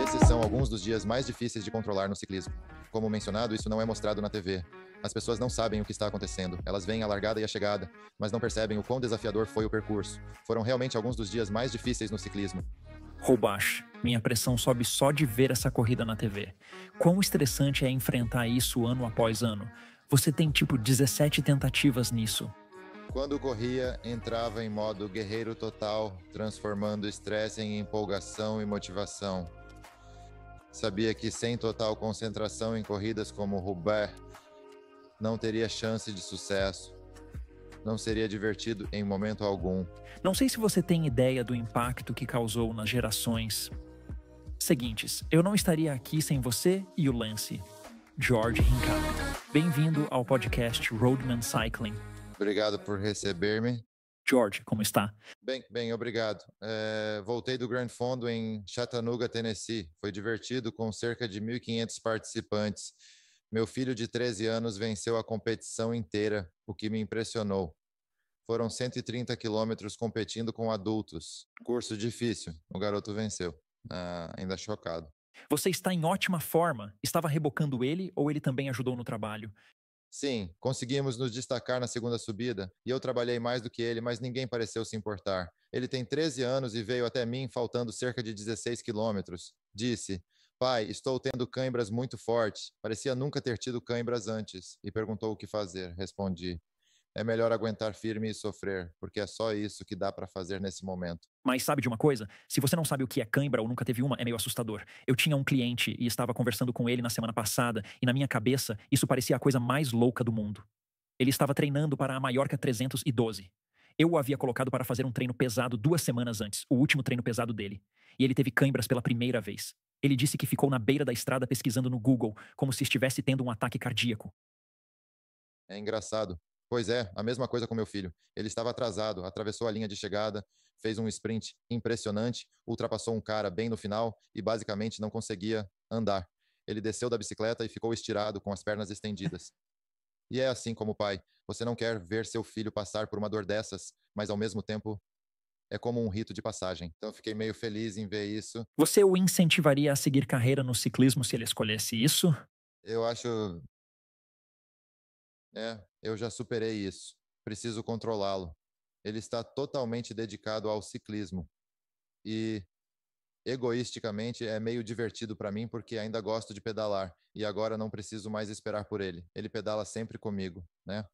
Esses são alguns dos dias mais difíceis de controlar no ciclismo. Como mencionado, isso não é mostrado na TV. As pessoas não sabem o que está acontecendo. Elas veem a largada e a chegada, mas não percebem o quão desafiador foi o percurso. Foram realmente alguns dos dias mais difíceis no ciclismo. Roubache. Minha pressão sobe só de ver essa corrida na TV. Quão estressante é enfrentar isso ano após ano? Você tem tipo 17 tentativas nisso. Quando corria, entrava em modo guerreiro total, transformando estresse em empolgação e motivação. Sabia que sem total concentração em corridas como Roubaix, não teria chance de sucesso. Não seria divertido em momento algum. Não sei se você tem ideia do impacto que causou nas gerações seguintes. Eu não estaria aqui sem você e o Lance. George Hincapie. Bem-vindo ao podcast Roadman Cycling. Obrigado por receber-me. George, como está? Bem, obrigado. Voltei do Grand Fondo em Chattanooga, Tennessee. Foi divertido, com cerca de 1.500 participantes. Meu filho de 13 anos venceu a competição inteira, o que me impressionou. Foram 130 quilômetros competindo com adultos. Curso difícil, o garoto venceu. Ainda chocado. Você está em ótima forma. Estava rebocando ele ou ele também ajudou no trabalho? Sim, conseguimos nos destacar na segunda subida e eu trabalhei mais do que ele, mas ninguém pareceu se importar. Ele tem 13 anos e veio até mim faltando cerca de 16 quilômetros. Disse: pai, estou tendo cãibras muito fortes. Parecia nunca ter tido cãibras antes. E perguntou o que fazer. Respondi: é melhor aguentar firme e sofrer, porque é só isso que dá para fazer nesse momento. Mas sabe de uma coisa? Se você não sabe o que é cãibra ou nunca teve uma, é meio assustador. Eu tinha um cliente e estava conversando com ele na semana passada, e na minha cabeça, isso parecia a coisa mais louca do mundo. Ele estava treinando para a Mallorca 312. Eu o havia colocado para fazer um treino pesado 2 semanas antes, o último treino pesado dele. E ele teve cãibras pela primeira vez. Ele disse que ficou na beira da estrada pesquisando no Google, como se estivesse tendo um ataque cardíaco. É engraçado. Pois é, a mesma coisa com meu filho. Ele estava atrasado, atravessou a linha de chegada, fez um sprint impressionante, ultrapassou um cara bem no final e basicamente não conseguia andar. Ele desceu da bicicleta e ficou estirado com as pernas estendidas. E é assim como pai. Você não quer ver seu filho passar por uma dor dessas, mas ao mesmo tempo é como um rito de passagem. Então fiquei meio feliz em ver isso. Você o incentivaria a seguir carreira no ciclismo se ele escolhesse isso? Eu acho eu já superei isso. Preciso controlá-lo. Ele está totalmente dedicado ao ciclismo. E, egoisticamente, é meio divertido para mim porque ainda gosto de pedalar. E agora não preciso mais esperar por ele. Ele pedala sempre comigo, né?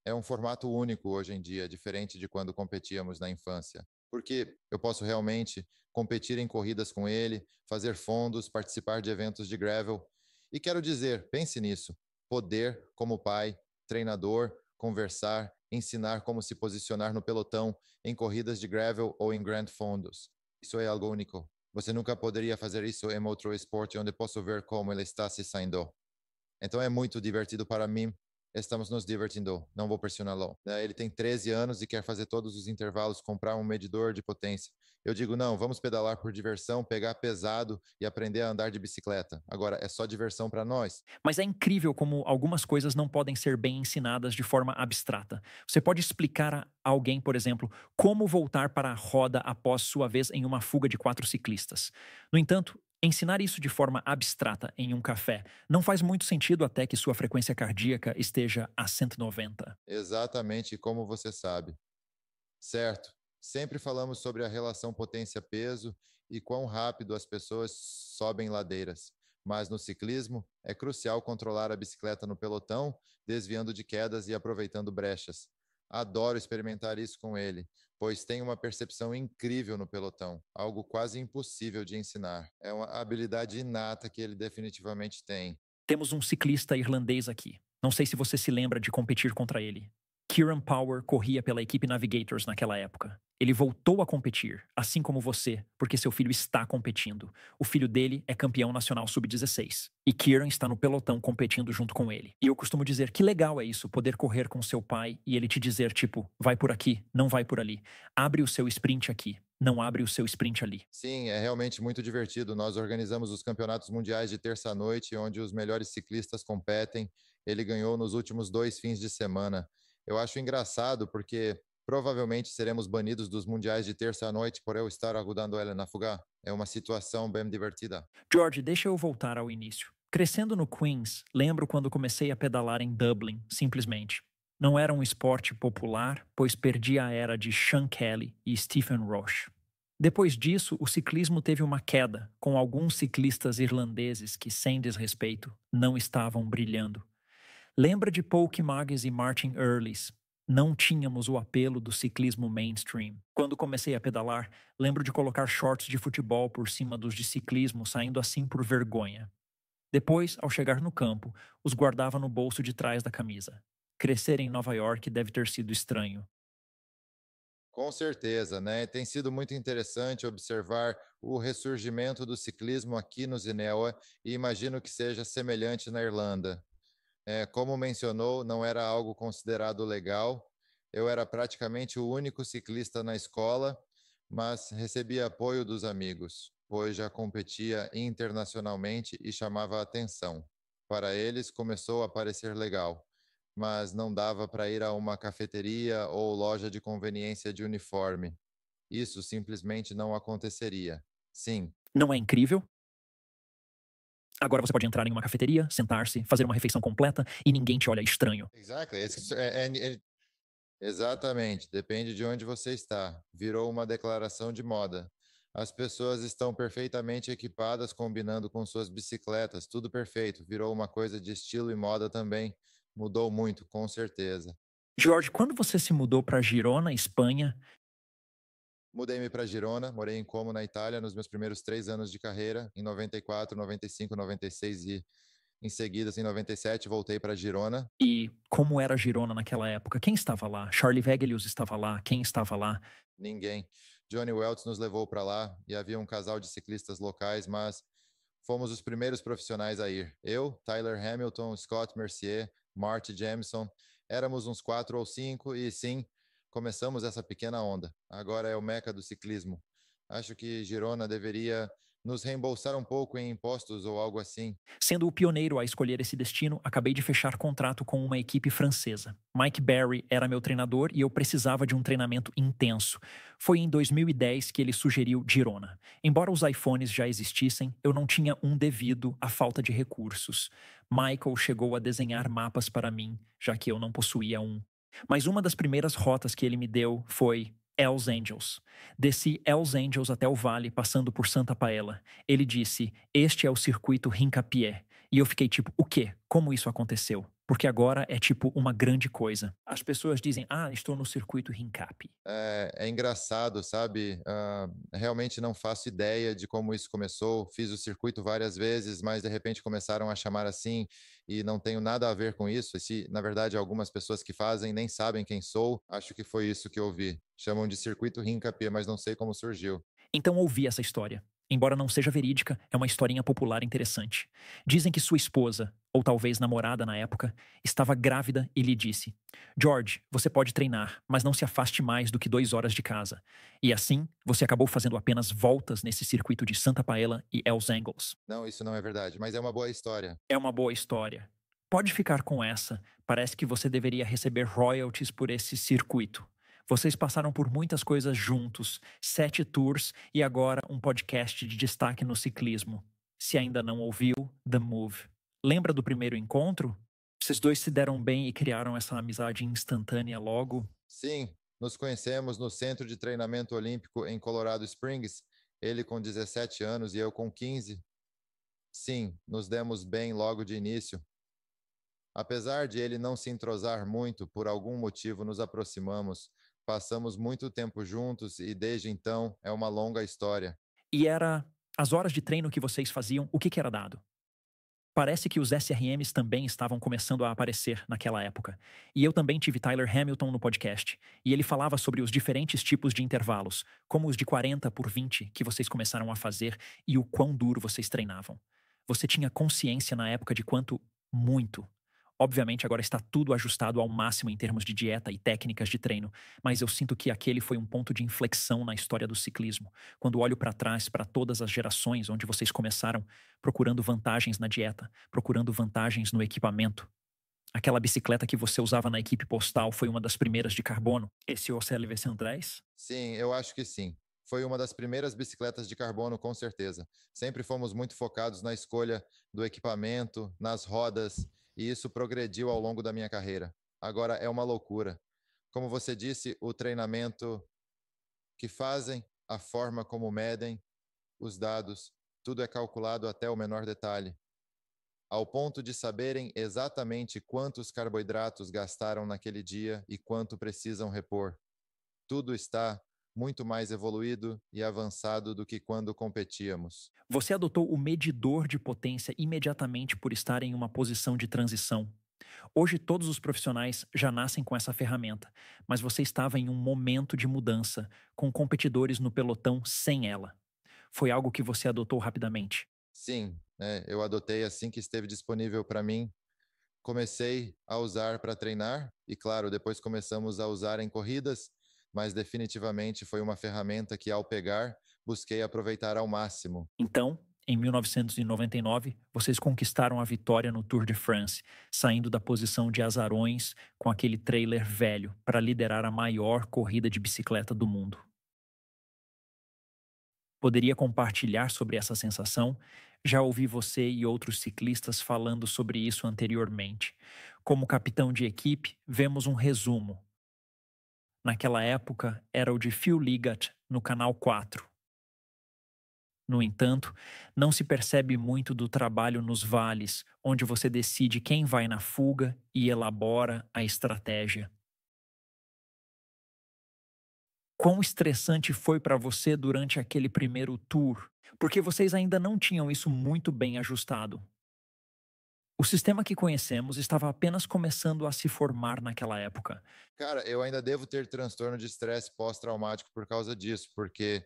É um formato único hoje em dia, diferente de quando competíamos na infância. Porque eu posso realmente competir em corridas com ele, fazer fondos, participar de eventos de gravel. E quero dizer, pense nisso: poder, como pai, treinador, conversar, ensinar como se posicionar no pelotão, em corridas de gravel ou em grand fondos. Isso é algo único. Você nunca poderia fazer isso em outro esporte onde posso ver como ele está se saindo. Então é muito divertido para mim. Estamos nos divertindo, não vou pressioná-lo. Ele tem 13 anos e quer fazer todos os intervalos, comprar um medidor de potência. Eu digo, não, vamos pedalar por diversão, pegar pesado e aprender a andar de bicicleta. Agora, é só diversão para nós. Mas é incrível como algumas coisas não podem ser bem ensinadas de forma abstrata. Você pode explicar a alguém, por exemplo, como voltar para a roda após sua vez em uma fuga de 4 ciclistas. No entanto, ensinar isso de forma abstrata em um café não faz muito sentido até que sua frequência cardíaca esteja a 190. Exatamente como você sabe. Certo. Sempre falamos sobre a relação potência-peso e quão rápido as pessoas sobem ladeiras. Mas no ciclismo, é crucial controlar a bicicleta no pelotão, desviando de quedas e aproveitando brechas. Adoro experimentar isso com ele, pois tem uma percepção incrível no pelotão, algo quase impossível de ensinar. É uma habilidade inata que ele definitivamente tem. Temos um ciclista irlandês aqui. Não sei se você se lembra de competir contra ele. Kieran Power corria pela equipe Navigators naquela época. Ele voltou a competir, assim como você, porque seu filho está competindo. O filho dele é campeão nacional sub-16. E Kieran está no pelotão competindo junto com ele. E eu costumo dizer que legal é isso, poder correr com seu pai e ele te dizer, tipo, vai por aqui, não vai por ali. Abre o seu sprint aqui, não abre o seu sprint ali. Sim, é realmente muito divertido. Nós organizamos os campeonatos mundiais de terça-noite, onde os melhores ciclistas competem. Ele ganhou nos últimos 2 fins de semana. Eu acho engraçado porque Provavelmente seremos banidos dos mundiais de terça à noite por eu estar ajudando ela na fuga. É uma situação bem divertida. George, deixa eu voltar ao início. Crescendo no Queens, lembro quando comecei a pedalar em Dublin, simplesmente. Não era um esporte popular, pois perdi a era de Sean Kelly e Stephen Roche. Depois disso, o ciclismo teve uma queda, com alguns ciclistas irlandeses que, sem desrespeito, não estavam brilhando. Lembra de Polk Maggs e Martin Earlys? Não tínhamos o apelo do ciclismo mainstream. Quando comecei a pedalar, lembro de colocar shorts de futebol por cima dos de ciclismo, saindo assim por vergonha. Depois, ao chegar no campo, os guardava no bolso de trás da camisa. Crescer em Nova York deve ter sido estranho. Com certeza, né? Tem sido muito interessante observar o ressurgimento do ciclismo aqui no Zinewa e imagino que seja semelhante na Irlanda. Como mencionou, não era algo considerado legal. Eu era praticamente o único ciclista na escola, mas recebia apoio dos amigos, pois já competia internacionalmente e chamava a atenção. Para eles, começou a parecer legal, mas não dava para ir a uma cafeteria ou loja de conveniência de uniforme. Isso simplesmente não aconteceria. Sim, Não é incrível? Agora você pode entrar em uma cafeteria, sentar-se, fazer uma refeição completa e ninguém te olha estranho. exactly. Exatamente, depende de onde você está. Virou uma declaração de moda. As pessoas estão perfeitamente equipadas, combinando com suas bicicletas, tudo perfeito. Virou uma coisa de estilo e moda também. Mudou muito, com certeza. George, quando você se mudou para Girona, Espanha, Mudei-me para Girona, morei em Como, na Itália, nos meus primeiros 3 anos de carreira, em 94, 95, 96 e em seguida, em 97, voltei para Girona. e como era Girona naquela época? Quem estava lá? Charlie Vegelius estava lá? Quem estava lá? Ninguém. Johnny Welts nos levou para lá e havia um casal de ciclistas locais, mas fomos os primeiros profissionais a ir. Eu, Tyler Hamilton, Scott Mercier, Marty Jameson, éramos uns 4 ou 5 e sim, começamos essa pequena onda. Agora é o meca do ciclismo. Acho que Girona deveria nos reembolsar um pouco em impostos ou algo assim. Sendo o pioneiro a escolher esse destino, acabei de fechar contrato com uma equipe francesa. Mike Barry era meu treinador e eu precisava de um treinamento intenso. Foi em 2010 que ele sugeriu Girona. Embora os iPhones já existissem, eu não tinha um devido à falta de recursos. Michael chegou a desenhar mapas para mim, já que eu não possuía um. Mas uma das primeiras rotas que ele me deu foi Hells Angels. Desci Hells Angels até o vale, passando por Santa Paela. Ele disse, este é o circuito Rincapié. E eu fiquei tipo, o quê? Como isso aconteceu? Porque agora é tipo uma grande coisa. As pessoas dizem, estou no circuito Rincapi. É engraçado, sabe? Realmente não faço ideia de como isso começou. Fiz o circuito várias vezes, mas de repente começaram a chamar assim e não tenho nada a ver com isso. E se, na verdade, algumas pessoas que fazem nem sabem quem sou, acho que foi isso que eu vi. Chamam de circuito Rincapié, mas não sei como surgiu. Então ouvi essa história. Embora não seja verídica, é uma historinha popular interessante. Dizem que sua esposa, ou talvez namorada na época, estava grávida e lhe disse: George, você pode treinar, mas não se afaste mais do que 2 horas de casa. E assim, você acabou fazendo apenas voltas nesse circuito de Santa Paela e Hells Angels. Não, isso não é verdade, mas é uma boa história. É uma boa história. Pode ficar com essa. Parece que você deveria receber royalties por esse circuito. Vocês passaram por muitas coisas juntos, 7 tours e agora um podcast de destaque no ciclismo. Se ainda não ouviu, The Move. Lembra do primeiro encontro? Vocês dois se deram bem e criaram essa amizade instantânea logo? Sim, nos conhecemos no Centro de Treinamento Olímpico em Colorado Springs, ele com 17 anos e eu com 15. Sim, nos demos bem logo de início. Apesar de ele não se entrosar muito, por algum motivo nos aproximamos. Passamos muito tempo juntos e desde então é uma longa história. E era as horas de treino que vocês faziam, o que era dado? Parece que os SRMs também estavam começando a aparecer naquela época. E eu também tive Tyler Hamilton no podcast. E ele falava sobre os diferentes tipos de intervalos, como os de 40 por 20 que vocês começaram a fazer e o quão duro vocês treinavam. Você tinha consciência na época de quanto? Muito. Obviamente agora está tudo ajustado ao máximo em termos de dieta e técnicas de treino, mas eu sinto que aquele foi um ponto de inflexão na história do ciclismo. Quando olho para trás, para todas as gerações onde vocês começaram procurando vantagens na dieta, procurando vantagens no equipamento. Aquela bicicleta que você usava na equipe postal foi uma das primeiras de carbono? Esse OCLV 110? Sim, eu acho que sim. Foi uma das primeiras bicicletas de carbono, com certeza. Sempre fomos muito focados na escolha do equipamento, nas rodas, e isso progrediu ao longo da minha carreira. Agora é uma loucura. Como você disse, o treinamento que fazem, a forma como medem, os dados, tudo é calculado até o menor detalhe, ao ponto de saberem exatamente quantos carboidratos gastaram naquele dia e quanto precisam repor. Tudo está muito mais evoluído e avançado do que quando competíamos. Você adotou o medidor de potência imediatamente por estar em uma posição de transição. Hoje, todos os profissionais já nascem com essa ferramenta, mas você estava em um momento de mudança, com competidores no pelotão sem ela. Foi algo que você adotou rapidamente. Sim, eu adotei assim que esteve disponível para mim. Comecei a usar para treinar e, claro, depois começamos a usar em corridas, mas definitivamente foi uma ferramenta que, ao pegar, busquei aproveitar ao máximo. Então, em 1999, vocês conquistaram a vitória no Tour de France, saindo da posição de azarões com aquele trailer velho para liderar a maior corrida de bicicleta do mundo. Poderia compartilhar sobre essa sensação? Já ouvi você e outros ciclistas falando sobre isso anteriormente. Como capitão de equipe, vemos um resumo. Naquela época, era o de Phil Liggett, no Canal 4. No entanto, não se percebe muito do trabalho nos vales, onde você decide quem vai na fuga e elabora a estratégia. Quão estressante foi para você durante aquele primeiro tour? Porque vocês ainda não tinham isso muito bem ajustado. O sistema que conhecemos estava apenas começando a se formar naquela época. Cara, eu ainda devo ter transtorno de estresse pós-traumático por causa disso, porque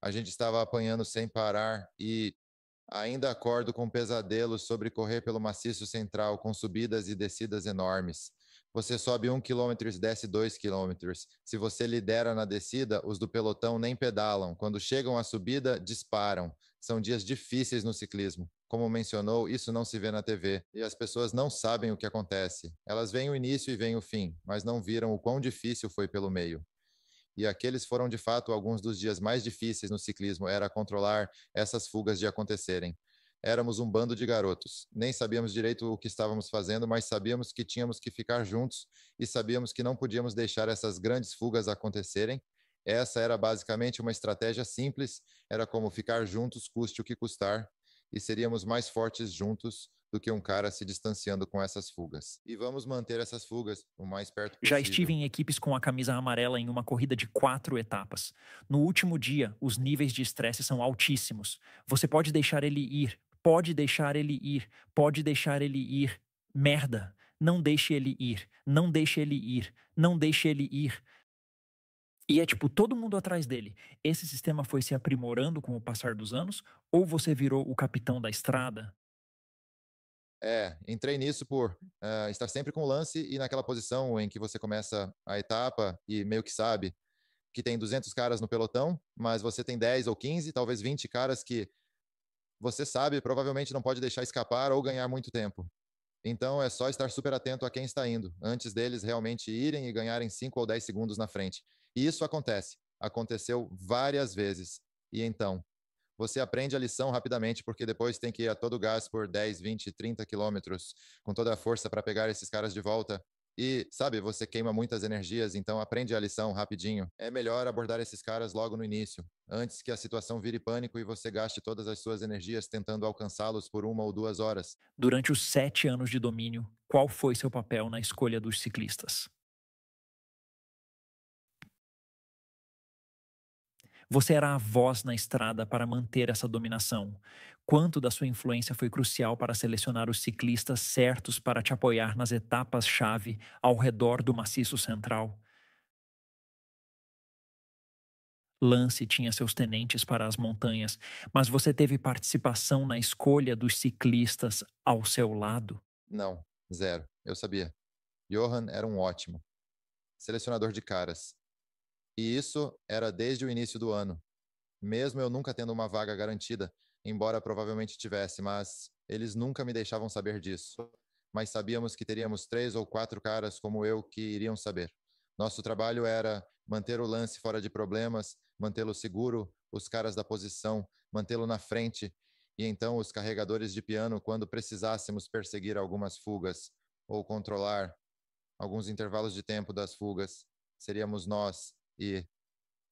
a gente estava apanhando sem parar e ainda acordo com pesadelos sobre correr pelo maciço central com subidas e descidas enormes. Você sobe 1 quilômetro e desce 2 quilômetros. Se você lidera na descida, os do pelotão nem pedalam. Quando chegam à subida, disparam. São dias difíceis no ciclismo. Como mencionou, isso não se vê na TV. E as pessoas não sabem o que acontece. Elas veem o início e veem o fim, mas não viram o quão difícil foi pelo meio. E aqueles foram de fato alguns dos dias mais difíceis no ciclismo, era controlar essas fugas de acontecerem. Éramos um bando de garotos. Nem sabíamos direito o que estávamos fazendo, mas sabíamos que tínhamos que ficar juntos e sabíamos que não podíamos deixar essas grandes fugas acontecerem. Essa era basicamente uma estratégia simples, era como ficar juntos, custe o que custar, e seríamos mais fortes juntos do que um cara se distanciando com essas fugas. E vamos manter essas fugas o mais perto Já estive possível. em equipes com a camisa amarela em uma corrida de 4 etapas. No último dia, os níveis de estresse são altíssimos. Você pode deixar ele ir, pode deixar ele ir, pode deixar ele ir. Merda! Não deixe ele ir, não deixe ele ir, não deixe ele ir. E é tipo todo mundo atrás dele. Esse sistema foi se aprimorando com o passar dos anos? Ou você virou o capitão da estrada? Entrei nisso por estar sempre com o lance e naquela posição em que você começa a etapa e meio que sabe que tem 200 caras no pelotão, mas você tem 10 ou 15, talvez 20 caras que você sabe provavelmente não pode deixar escapar ou ganhar muito tempo. Então é só estar super atento a quem está indo, antes deles realmente irem e ganharem 5 ou 10 segundos na frente. E isso acontece. Aconteceu várias vezes. E então, você aprende a lição rapidamente, porque depois tem que ir a todo gás por 10, 20, 30 quilômetros, com toda a força para pegar esses caras de volta. E, sabe, você queima muitas energias, então aprende a lição rapidinho. É melhor abordar esses caras logo no início, antes que a situação vire pânico e você gaste todas as suas energias tentando alcançá-los por 1 ou 2 horas. Durante os 7 anos de domínio, qual foi seu papel na escolha dos ciclistas? Você era a voz na estrada para manter essa dominação. Quanto da sua influência foi crucial para selecionar os ciclistas certos para te apoiar nas etapas-chave ao redor do maciço central? Lance tinha seus tenentes para as montanhas, mas você teve participação na escolha dos ciclistas ao seu lado? Não, zero. Eu sabia. Johan era um ótimo selecionador de caras. E isso era desde o início do ano. Mesmo eu nunca tendo uma vaga garantida, embora provavelmente tivesse, mas eles nunca me deixavam saber disso. mas sabíamos que teríamos 3 ou 4 caras como eu que iriam saber. Nosso trabalho era manter o lance fora de problemas, mantê-lo seguro, os caras da posição, mantê-lo na frente, e então os carregadores de piano quando precisássemos perseguir algumas fugas ou controlar alguns intervalos de tempo das fugas, seríamos nós e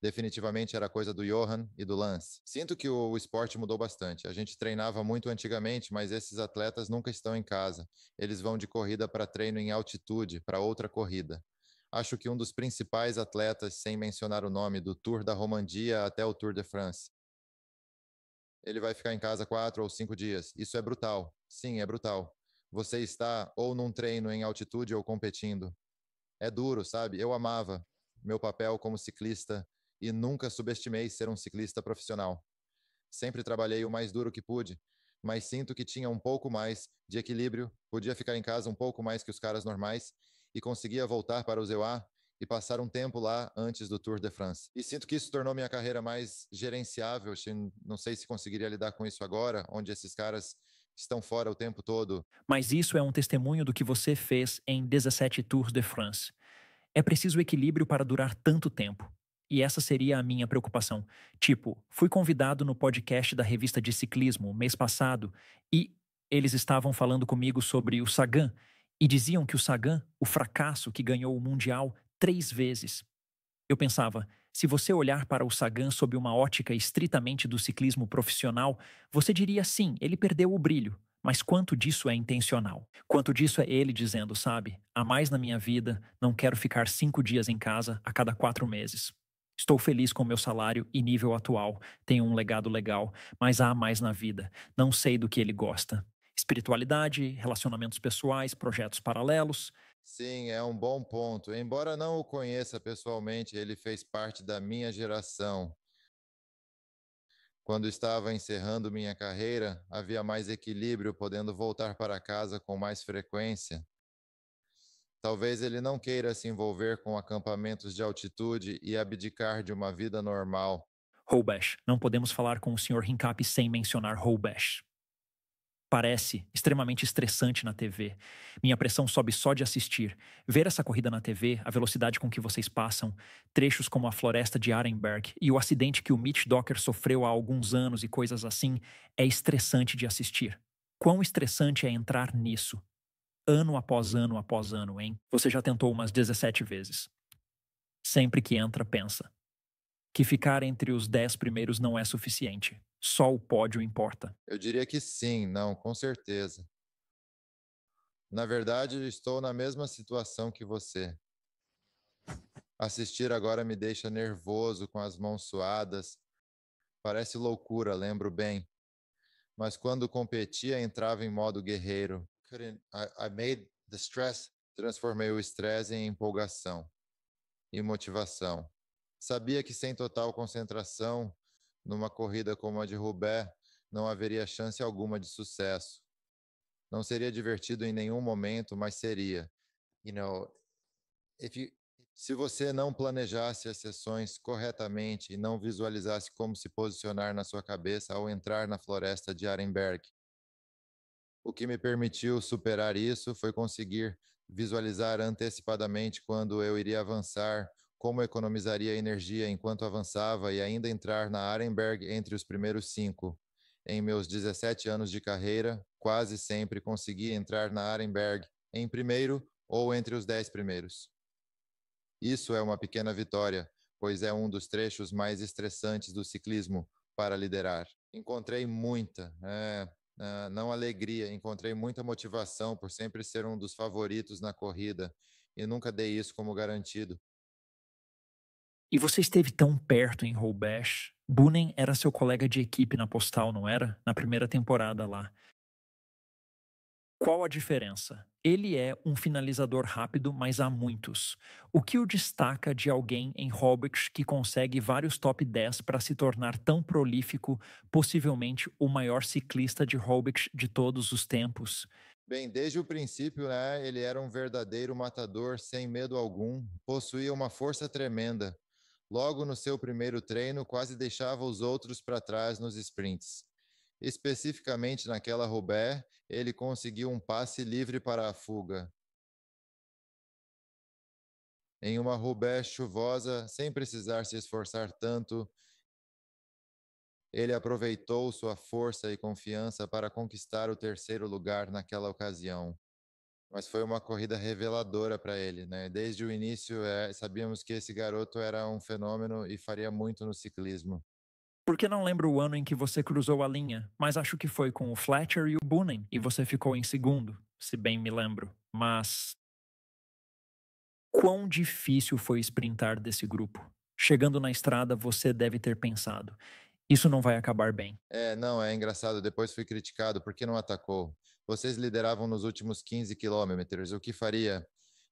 definitivamente era coisa do Johan e do Lance. Sinto que o esporte mudou bastante. A gente treinava muito antigamente, mas esses atletas nunca estão em casa. Eles vão de corrida para treino em altitude, para outra corrida. Acho que um dos principais atletas, sem mencionar o nome, do Tour da Romandia até o Tour de France, ele vai ficar em casa 4 ou 5 dias. Isso é brutal. Sim, é brutal. Você está ou num treino em altitude ou competindo. É duro, sabe? Eu amava meu papel como ciclista e nunca subestimei ser um ciclista profissional. Sempre trabalhei o mais duro que pude, mas sinto que tinha um pouco mais de equilíbrio, podia ficar em casa um pouco mais que os caras normais e conseguia voltar para o ZEUA e passar um tempo lá antes do Tour de France. E sinto que isso tornou minha carreira mais gerenciável. Não sei se conseguiria lidar com isso agora, onde esses caras estão fora o tempo todo. Mas isso é um testemunho do que você fez em 17 Tours de France. É preciso equilíbrio para durar tanto tempo. E essa seria a minha preocupação. Tipo, fui convidado no podcast da revista de ciclismo mês passado e eles estavam falando comigo sobre o Sagan e diziam que o Sagan, o fracasso que ganhou o Mundial 3 vezes. Eu pensava, se você olhar para o Sagan sob uma ótica estritamente do ciclismo profissional, você diria sim, ele perdeu o brilho. Mas quanto disso é intencional? Quanto disso é ele dizendo, sabe, há mais na minha vida, não quero ficar 5 dias em casa a cada 4 meses. Estou feliz com meu salário e nível atual, tenho um legado legal, mas há mais na vida, não sei do que ele gosta. Espiritualidade, relacionamentos pessoais, projetos paralelos. Sim, é um bom ponto. Embora não o conheça pessoalmente, ele fez parte da minha geração. Quando estava encerrando minha carreira, havia mais equilíbrio, podendo voltar para casa com mais frequência. Talvez ele não queira se envolver com acampamentos de altitude e abdicar de uma vida normal. Roubaix. Não podemos falar com o Sr. Hincapie sem mencionar Roubaix. Parece extremamente estressante na TV. Minha pressão sobe só de assistir. Ver essa corrida na TV, a velocidade com que vocês passam, trechos como a floresta de Arenberg e o acidente que o Mitch Docker sofreu há alguns anos e coisas assim, é estressante de assistir. Quão estressante é entrar nisso? Ano após ano, hein? Você já tentou umas 17 vezes. Sempre que entra, pensa que ficar entre os 10 primeiros não é suficiente. Só o pódio importa. Eu diria que sim, não, com certeza. Na verdade, estou na mesma situação que você. Assistir agora me deixa nervoso, com as mãos suadas. Parece loucura, lembro bem. Mas quando competia, entrava em modo guerreiro. I made the stress. Transformei o estresse em empolgação e motivação. Sabia que sem total concentração, numa corrida como a de Roubaix, não haveria chance alguma de sucesso. Não seria divertido em nenhum momento, mas seria. You know, if you, se você não planejasse as sessões corretamente e não visualizasse como se posicionar na sua cabeça ao entrar na floresta de Arenberg, o que me permitiu superar isso foi conseguir visualizar antecipadamente quando eu iria avançar, como economizaria energia enquanto avançava e ainda entrar na Arenberg entre os primeiros 5. Em meus 17 anos de carreira, quase sempre consegui entrar na Arenberg em primeiro ou entre os 10 primeiros. Isso é uma pequena vitória, pois é um dos trechos mais estressantes do ciclismo para liderar. Encontrei muita, não alegria, encontrei muita motivação por sempre ser um dos favoritos na corrida e nunca dei isso como garantido. E você esteve tão perto em Roubaix. Boonen era seu colega de equipe na Postal, não era? Na primeira temporada lá. Qual a diferença? Ele é um finalizador rápido, mas há muitos. O que o destaca de alguém em Roubaix que consegue vários top 10 para se tornar tão prolífico, possivelmente o maior ciclista de Roubaix de todos os tempos? Bem, desde o princípio, né, ele era um verdadeiro matador, sem medo algum, possuía uma força tremenda. Logo no seu primeiro treino, quase deixava os outros para trás nos sprints. Especificamente naquela Roubaix, ele conseguiu um passe livre para a fuga. Em uma Roubaix chuvosa, sem precisar se esforçar tanto, ele aproveitou sua força e confiança para conquistar o terceiro lugar naquela ocasião. Mas foi uma corrida reveladora para ele, né? Desde o início, sabíamos que esse garoto era um fenômeno e faria muito no ciclismo. Porque não lembro o ano em que você cruzou a linha, mas acho que foi com o Fletcher e o Boonen e você ficou em segundo, se bem me lembro. Mas quão difícil foi sprintar desse grupo? Chegando na estrada, você deve ter pensado: isso não vai acabar bem. Não, é engraçado. Depois fui criticado porque não atacou. Vocês lideravam nos últimos 15 quilômetros. O que faria?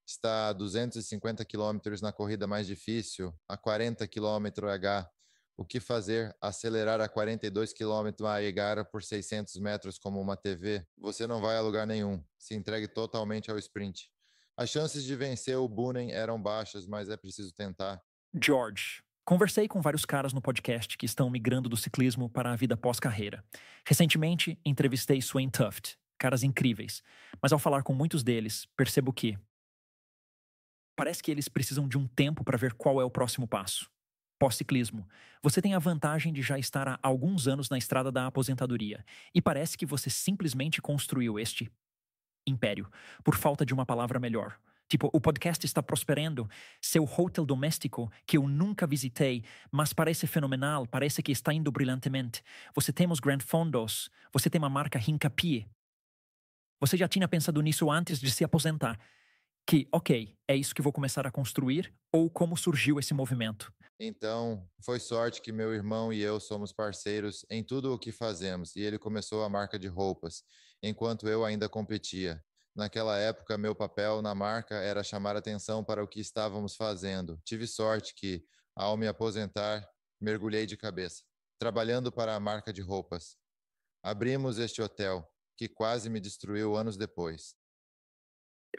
Está a 250 quilômetros na corrida mais difícil, a 40 quilômetros H. O que fazer? Acelerar a 42 quilômetros a Egara por 600 metros como uma TV? Você não vai a lugar nenhum. Se entregue totalmente ao sprint. As chances de vencer o Boonen eram baixas, mas é preciso tentar. George, conversei com vários caras no podcast que estão migrando do ciclismo para a vida pós-carreira. Recentemente, entrevistei Swain Tuft, caras incríveis, mas ao falar com muitos deles, percebo que parece que eles precisam de um tempo para ver qual é o próximo passo. Pós-ciclismo, você tem a vantagem de já estar há alguns anos na estrada da aposentadoria, e parece que você simplesmente construiu este império, por falta de uma palavra melhor. Tipo, o podcast está prosperando, seu hotel doméstico, que eu nunca visitei, mas parece fenomenal, parece que está indo brilhantemente. Você tem os Grand Fondos, você tem uma marca Hincapie. Você já tinha pensado nisso antes de se aposentar. Que, ok, é isso que vou começar a construir, ou como surgiu esse movimento? Então, foi sorte que meu irmão e eu somos parceiros em tudo o que fazemos, e ele começou a marca de roupas, enquanto eu ainda competia. Naquela época, meu papel na marca era chamar atenção para o que estávamos fazendo. Tive sorte que, ao me aposentar, mergulhei de cabeça, trabalhando para a marca de roupas. Abrimos este hotel, que quase me destruiu anos depois.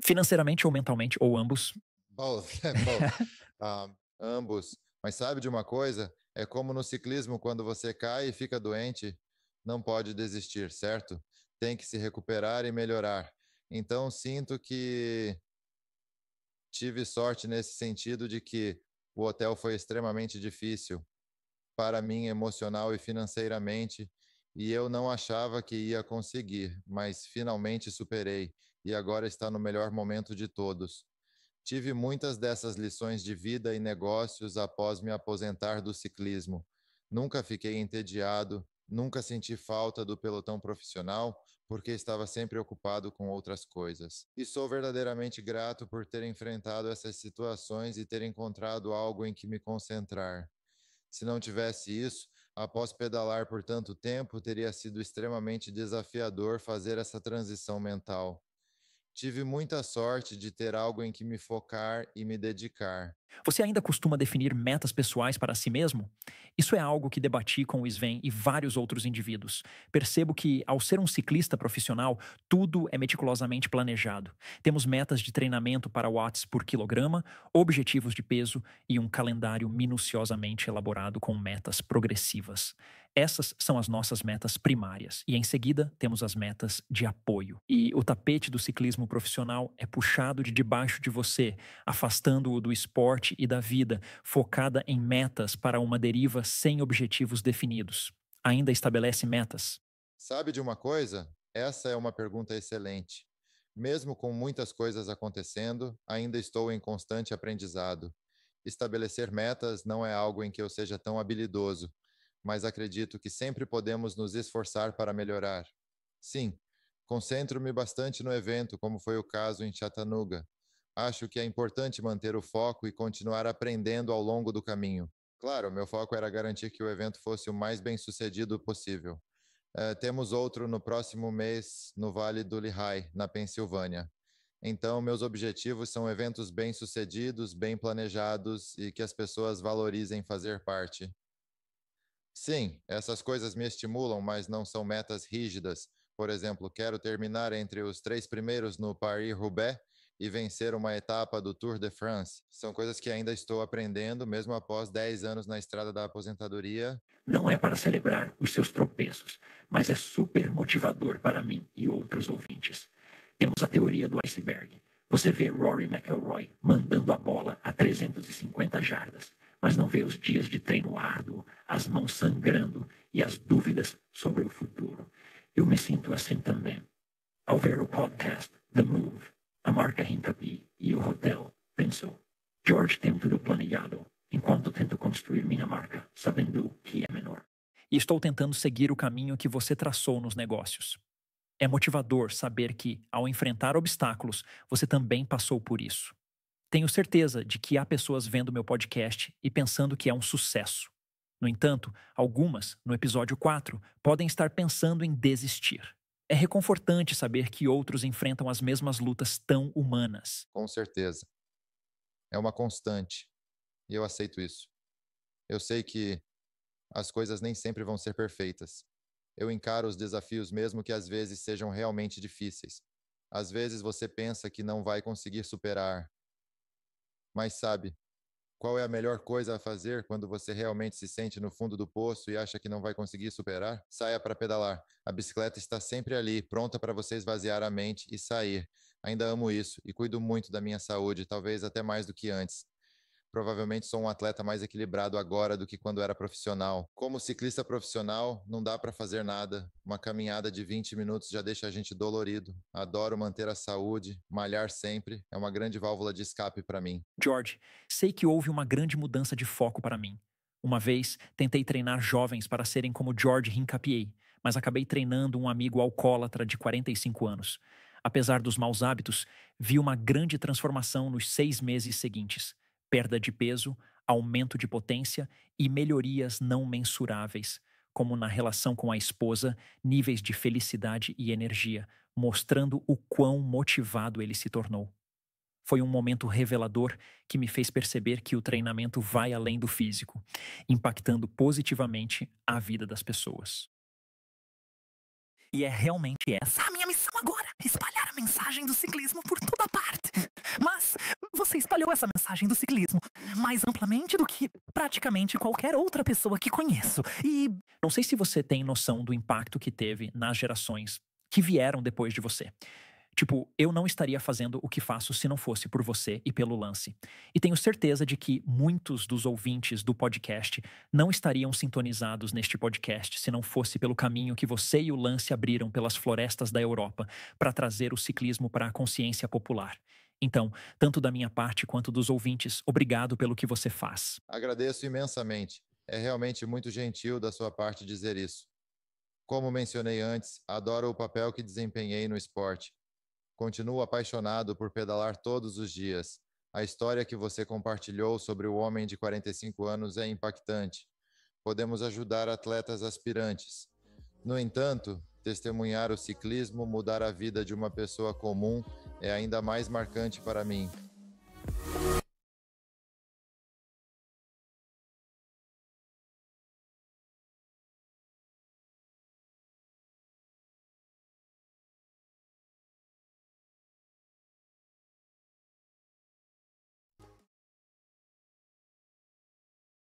Financeiramente ou mentalmente, ou ambos. Both, both. Ambos. Mas sabe de uma coisa? É como no ciclismo, quando você cai e fica doente, não pode desistir, certo? Tem que se recuperar e melhorar. Então, sinto que tive sorte nesse sentido de que o hotel foi extremamente difícil para mim, emocional e financeiramente, e eu não achava que ia conseguir, mas finalmente superei e agora está no melhor momento de todos. Tive muitas dessas lições de vida e negócios após me aposentar do ciclismo. Nunca fiquei entediado, nunca senti falta do pelotão profissional, porque estava sempre ocupado com outras coisas. E sou verdadeiramente grato por ter enfrentado essas situações e ter encontrado algo em que me concentrar. Se não tivesse isso, após pedalar por tanto tempo, teria sido extremamente desafiador fazer essa transição mental. Tive muita sorte de ter algo em que me focar e me dedicar. Você ainda costuma definir metas pessoais para si mesmo? Isso é algo que debati com o Sven e vários outros indivíduos. Percebo que, ao ser um ciclista profissional, tudo é meticulosamente planejado. Temos metas de treinamento para watts por quilograma, objetivos de peso e um calendário minuciosamente elaborado com metas progressivas. Essas são as nossas metas primárias, e em seguida temos as metas de apoio. E o tapete do ciclismo profissional é puxado de debaixo de você, afastando-o do esporte e da vida, focada em metas para uma deriva sem objetivos definidos. Ainda estabelece metas? Sabe de uma coisa? Essa é uma pergunta excelente. Mesmo com muitas coisas acontecendo, ainda estou em constante aprendizado. Estabelecer metas não é algo em que eu seja tão habilidoso, mas acredito que sempre podemos nos esforçar para melhorar. Sim, concentro-me bastante no evento, como foi o caso em Chattanooga. Acho que é importante manter o foco e continuar aprendendo ao longo do caminho. Claro, meu foco era garantir que o evento fosse o mais bem-sucedido possível. Temos outro no próximo mês no Vale do Lehigh, na Pensilvânia. Então, meus objetivos são eventos bem-sucedidos, bem planejados e que as pessoas valorizem fazer parte. Sim, essas coisas me estimulam, mas não são metas rígidas. Por exemplo, quero terminar entre os 3 primeiros no Paris-Roubaix e vencer uma etapa do Tour de France. São coisas que ainda estou aprendendo, mesmo após 10 anos na estrada da aposentadoria. Não é para celebrar os seus tropeços, mas é super motivador para mim e outros ouvintes. Temos a teoria do iceberg. Você vê Rory McIlroy mandando a bola a 350 jardas, mas não vê os dias de treino árduo, as mãos sangrando e as dúvidas sobre o futuro. Eu me sinto assim também. Ao ver o podcast The Move, a marca Hincapie e o hotel pensou: George tem tudo planejado, enquanto tento construir minha marca, sabendo que é menor. E estou tentando seguir o caminho que você traçou nos negócios. É motivador saber que, ao enfrentar obstáculos, você também passou por isso. Tenho certeza de que há pessoas vendo meu podcast e pensando que é um sucesso. No entanto, algumas, no episódio 4, podem estar pensando em desistir. É reconfortante saber que outros enfrentam as mesmas lutas tão humanas. Com certeza. É uma constante. E eu aceito isso. Eu sei que as coisas nem sempre vão ser perfeitas. Eu encaro os desafios mesmo que às vezes sejam realmente difíceis. Às vezes você pensa que não vai conseguir superar. Mas sabe, qual é a melhor coisa a fazer quando você realmente se sente no fundo do poço e acha que não vai conseguir superar? Saia para pedalar. A bicicleta está sempre ali, pronta para você esvaziar a mente e sair. Ainda amo isso e cuido muito da minha saúde, talvez até mais do que antes. Provavelmente sou um atleta mais equilibrado agora do que quando era profissional. Como ciclista profissional, não dá para fazer nada. Uma caminhada de 20 minutos já deixa a gente dolorido. Adoro manter a saúde, malhar sempre. É uma grande válvula de escape para mim. George, sei que houve uma grande mudança de foco para mim. Uma vez, tentei treinar jovens para serem como George Hincapie, mas acabei treinando um amigo alcoólatra de 45 anos. Apesar dos maus hábitos, vi uma grande transformação nos 6 meses seguintes. Perda de peso, aumento de potência e melhorias não mensuráveis, como na relação com a esposa, níveis de felicidade e energia, mostrando o quão motivado ele se tornou. Foi um momento revelador que me fez perceber que o treinamento vai além do físico, impactando positivamente a vida das pessoas. E é realmente essa a minha missão agora: espalhar a mensagem do ciclismo por toda parte. Mas você espalhou essa mensagem do ciclismo mais amplamente do que praticamente qualquer outra pessoa que conheço. E Não sei se você tem noção do impacto que teve nas gerações que vieram depois de você. Tipo, eu não estaria fazendo o que faço se não fosse por você e pelo Lance. E tenho certeza de que muitos dos ouvintes do podcast não estariam sintonizados neste podcast se não fosse pelo caminho que você e o Lance abriram pelas florestas da Europa para trazer o ciclismo para a consciência popular. Então, tanto da minha parte quanto dos ouvintes, obrigado pelo que você faz. Agradeço imensamente. É realmente muito gentil da sua parte dizer isso. Como mencionei antes, adoro o papel que desempenhei no esporte. Continuo apaixonado por pedalar todos os dias. A história que você compartilhou sobre o homem de 45 anos é impactante. Podemos ajudar atletas aspirantes. No entanto, testemunhar o ciclismo mudar a vida de uma pessoa comum é ainda mais marcante para mim.